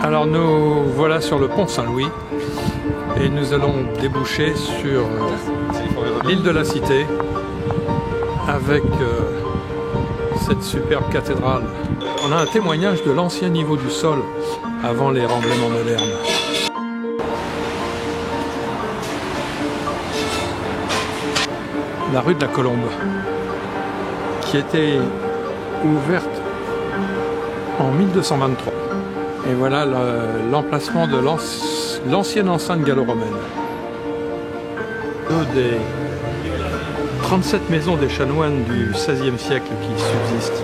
Alors nous voilà sur le pont Saint-Louis et nous allons déboucher sur l'île de la Cité avec cette superbe cathédrale. On a un témoignage de l'ancien niveau du sol avant les remblaiements modernes. La rue de la Colombe qui était ouverte en 1223. Et voilà l'emplacement de l'ancienne enceinte gallo-romaine. Deux des 37 maisons des chanoines du XVIe siècle qui subsistent.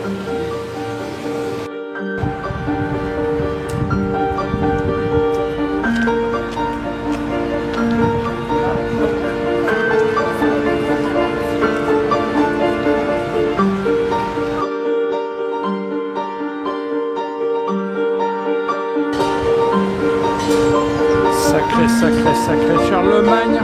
Sacré Charlemagne.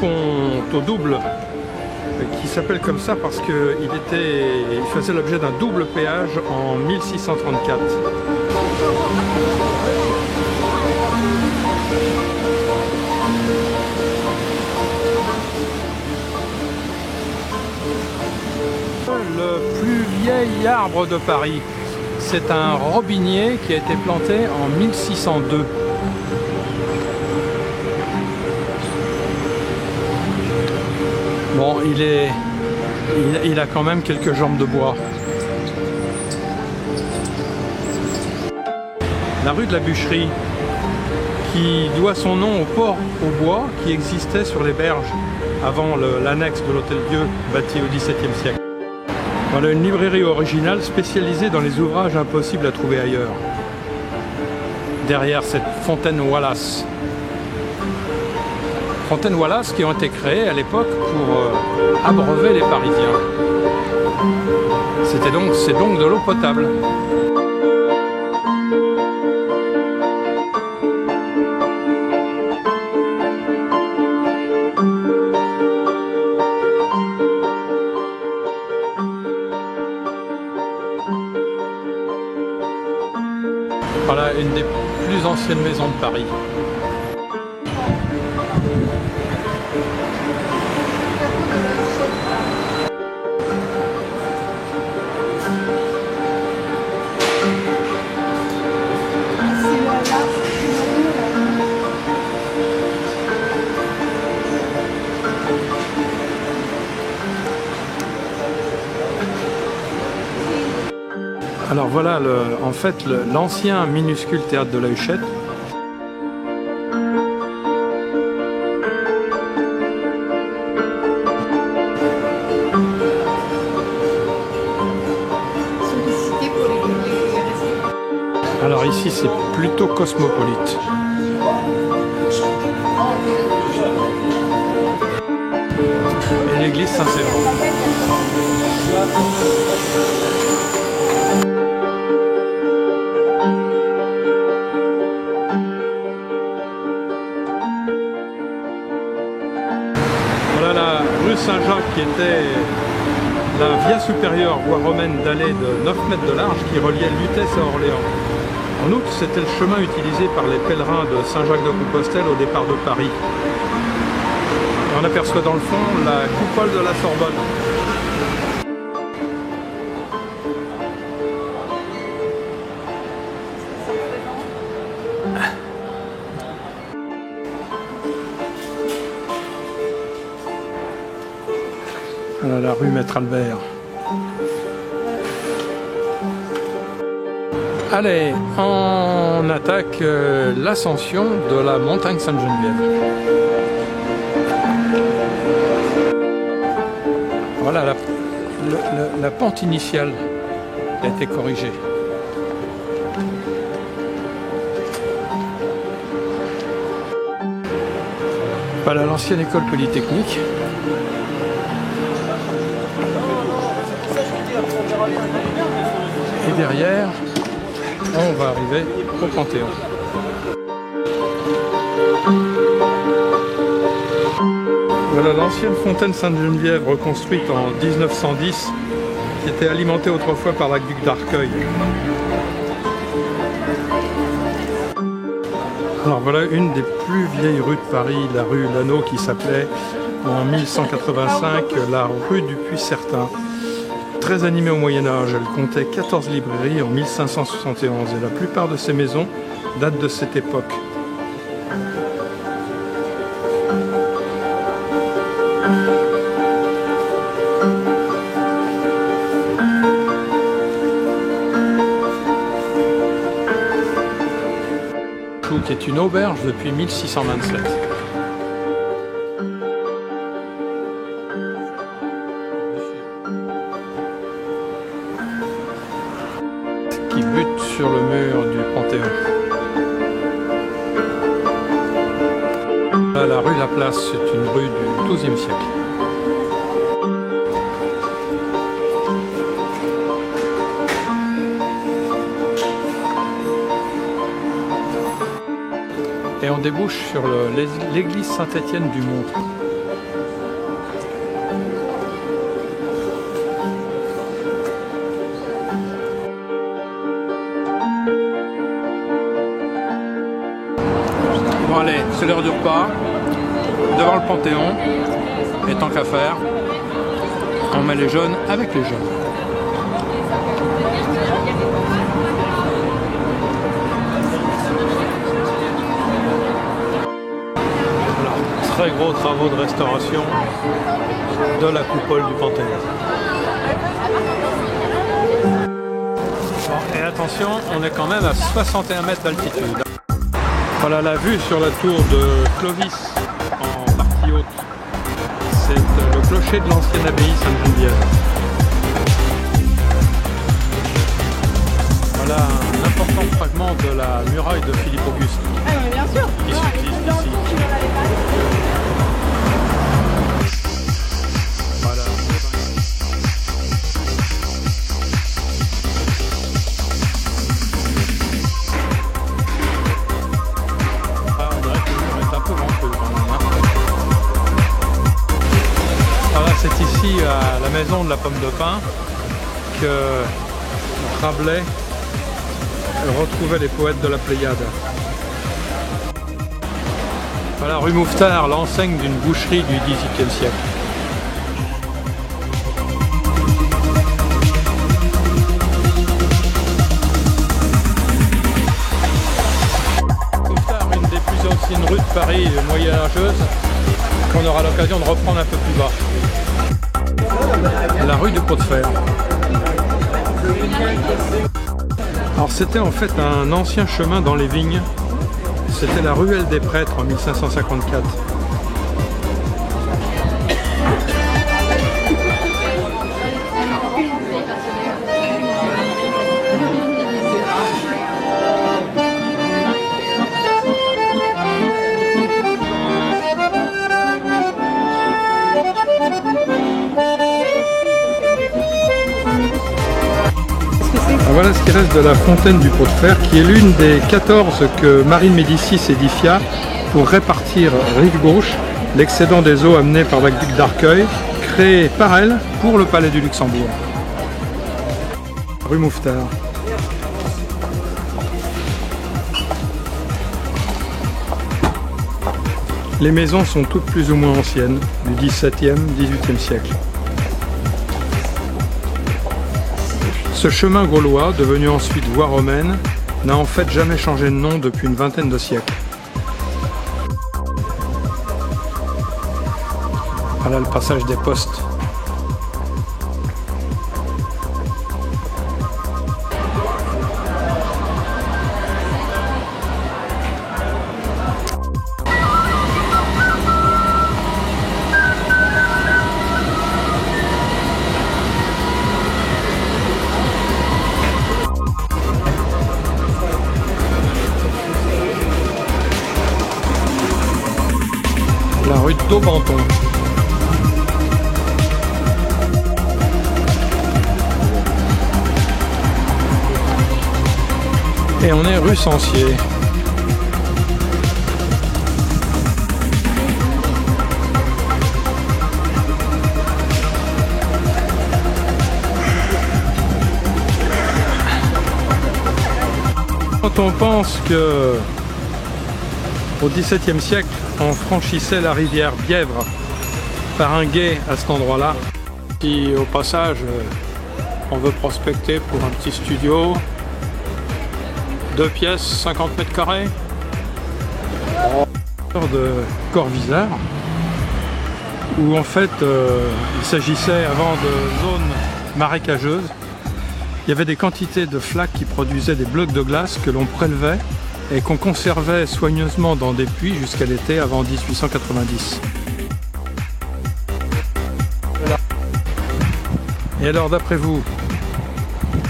Pont au double qui s'appelle comme ça parce qu'il faisait l'objet d'un double péage en 1634. Le plus vieil arbre de Paris, c'est un robinier qui a été planté en 1602. Bon, il a quand même quelques jambes de bois. La rue de la Bûcherie, qui doit son nom au port au bois qui existait sur les berges avant l'annexe de l'Hôtel-Dieu bâti au XVIIe siècle. Voilà une librairie originale spécialisée dans les ouvrages impossibles à trouver ailleurs. Derrière cette fontaine Wallace. Fontaines Wallace qui ont été créées à l'époque pour abreuver les Parisiens. C'est donc de l'eau potable. Voilà une des plus anciennes maisons de Paris. Alors voilà, en fait, l'ancien minuscule théâtre de la Huchette. Alors ici, c'est plutôt cosmopolite. Et l'église Saint-Séverin. Voilà la rue Saint-Jacques qui était la via supérieure, voie romaine dallée de 9 mètres de large qui reliait Lutèce à Orléans. En outre, c'était le chemin utilisé par les pèlerins de Saint-Jacques de Compostelle au départ de Paris. Et on aperçoit dans le fond la coupole de la Sorbonne. Voilà la rue Maître Albert. Allez, on attaque l'ascension de la montagne Sainte-Geneviève. Voilà, la pente initiale a été corrigée. Voilà l'ancienne école polytechnique. Et derrière, on va arriver au Panthéon. Voilà l'ancienne fontaine Sainte-Geneviève reconstruite en 1910 qui était alimentée autrefois par l'aqueduc d'Arcueil. Alors voilà une des plus vieilles rues de Paris, la rue Lano, qui s'appelait en 1185 la rue du Puy-Certain. Très animée au Moyen-Âge, elle comptait 14 librairies en 1571 et la plupart de ces maisons datent de cette époque. Qui est une auberge depuis 1627. Qui bute sur le mur du Panthéon. Là, la rue Laplace, c'est une rue du XIIe siècle. Et on débouche sur l'église Saint-Étienne du Mont. Bon allez, c'est l'heure du repas. Devant le Panthéon. Et tant qu'à faire, on met les jeunes avec les jeunes. Très gros travaux de restauration de la coupole du Panthéon. Bon, et attention, on est quand même à 61 mètres d'altitude. Voilà la vue sur la tour de Clovis en partie haute. C'est le clocher de l'ancienne abbaye Sainte-Geneviève. Voilà un important fragment de la muraille de Philippe Auguste. Ah mais bien sûr. Qui subsiste ici. Voilà. Ah, on dirait que le mur est un peu venteux quand même. Voilà, c'est ici à la maison de la pomme de pin que Rabelais retrouvait les poètes de la Pléiade. Voilà, rue Mouffetard, l'enseigne d'une boucherie du XVIIIe siècle. Mouffetard, une des plus anciennes rues de Paris moyenâgeuse, qu'on aura l'occasion de reprendre un peu plus bas. La rue du Pot de Fer. Alors c'était en fait un ancien chemin dans les vignes. C'était la ruelle des prêtres en 1554. Voilà ce qui reste de la fontaine du Pot de Fer, qui est l'une des 14 que Marie de Médicis édifia pour répartir rive gauche l'excédent des eaux amenées par l'aqueduc d'Arcueil, créé par elle pour le palais du Luxembourg. Rue Mouffetard. Les maisons sont toutes plus ou moins anciennes, du XVIIe, XVIIIe siècle. Ce chemin gaulois, devenu ensuite voie romaine, n'a en fait jamais changé de nom depuis une vingtaine de siècles. Voilà le passage des postes. Daubenton. Et on est rue Sancier. Quand on pense que au XVIIe siècle, on franchissait la rivière Bièvre par un gué à cet endroit-là. Si au passage, on veut prospecter pour un petit studio, 2 pièces, 50 mètres carrés, de Corvisart, où en fait il s'agissait avant de zones marécageuses. Il y avait des quantités de flaques qui produisaient des blocs de glace que l'on prélevait et qu'on conservait soigneusement dans des puits jusqu'à l'été avant 1890. Et alors d'après vous,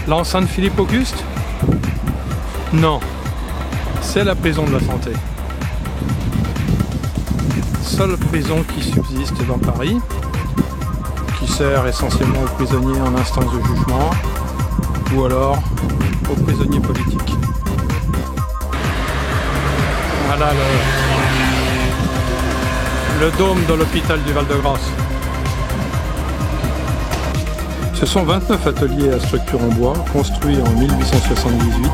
l'enceinte Philippe-Auguste? Non, c'est la prison de la Santé. Seule prison qui subsiste dans Paris, qui sert essentiellement aux prisonniers en instance de jugement, ou alors aux prisonniers politiques. Voilà le dôme de l'hôpital du Val-de-Grâce. Ce sont 29 ateliers à structure en bois, construits en 1878,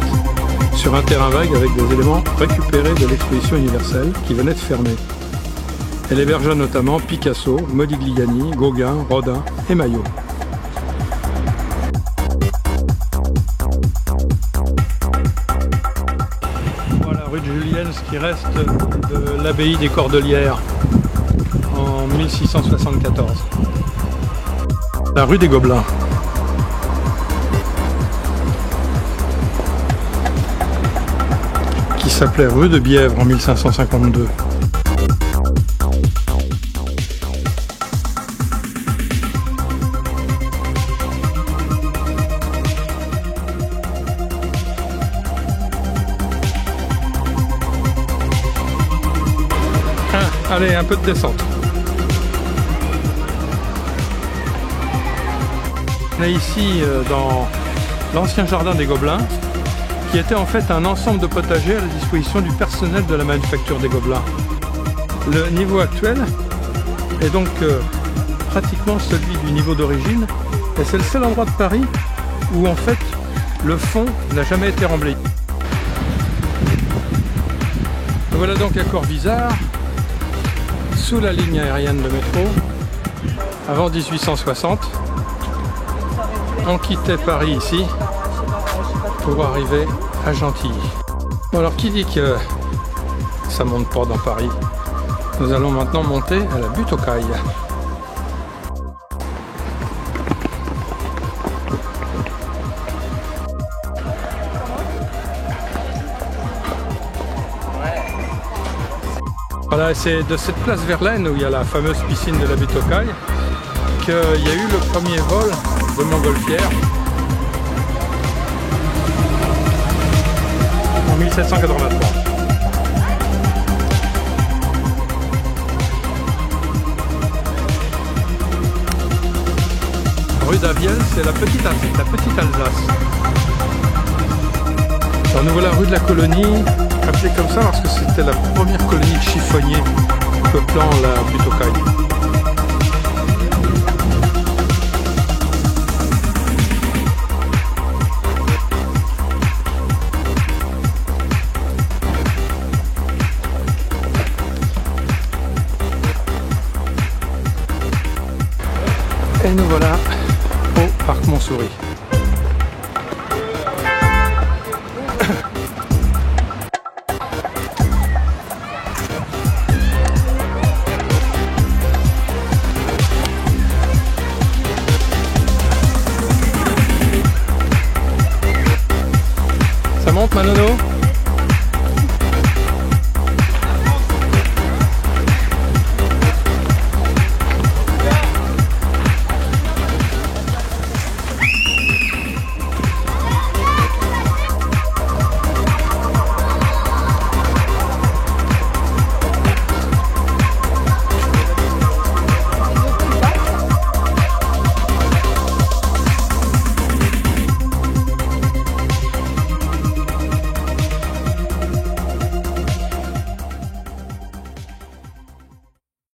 sur un terrain vague avec des éléments récupérés de l'exposition universelle qui venait de fermer. Elle hébergea notamment Picasso, Modigliani, Gauguin, Rodin et Maillot. Rue de Julienne, ce qui reste de l'abbaye des Cordelières en 1674. La rue des Gobelins. Qui s'appelait rue de Bièvre en 1552. Allez, un peu de descente. On est ici dans l'ancien jardin des Gobelins, qui était en fait un ensemble de potagers à la disposition du personnel de la manufacture des Gobelins. Le niveau actuel est donc pratiquement celui du niveau d'origine, et c'est le seul endroit de Paris où en fait le fond n'a jamais été remblayé. Voilà donc à Corvisart, sous la ligne aérienne de métro, avant 1860. On quittait Paris ici pour arriver à Gentilly. Bon, alors qui dit que ça monte pas dans Paris? Nous allons maintenant monter à la butte aux Cailles. Voilà, c'est de cette place Verlaine où il y a la fameuse piscine de la butte aux Cailles qu'il y a eu le premier vol de montgolfière en 1783. Rue d'Aviel, c'est la petite Alsace. Alors nous voilà rue de la Colonie, appelée comme ça parce que c'était la première colonie de chiffonniers peuplant la butte aux Cailles. Et nous voilà au parc Montsouris. Ça monte, Manono?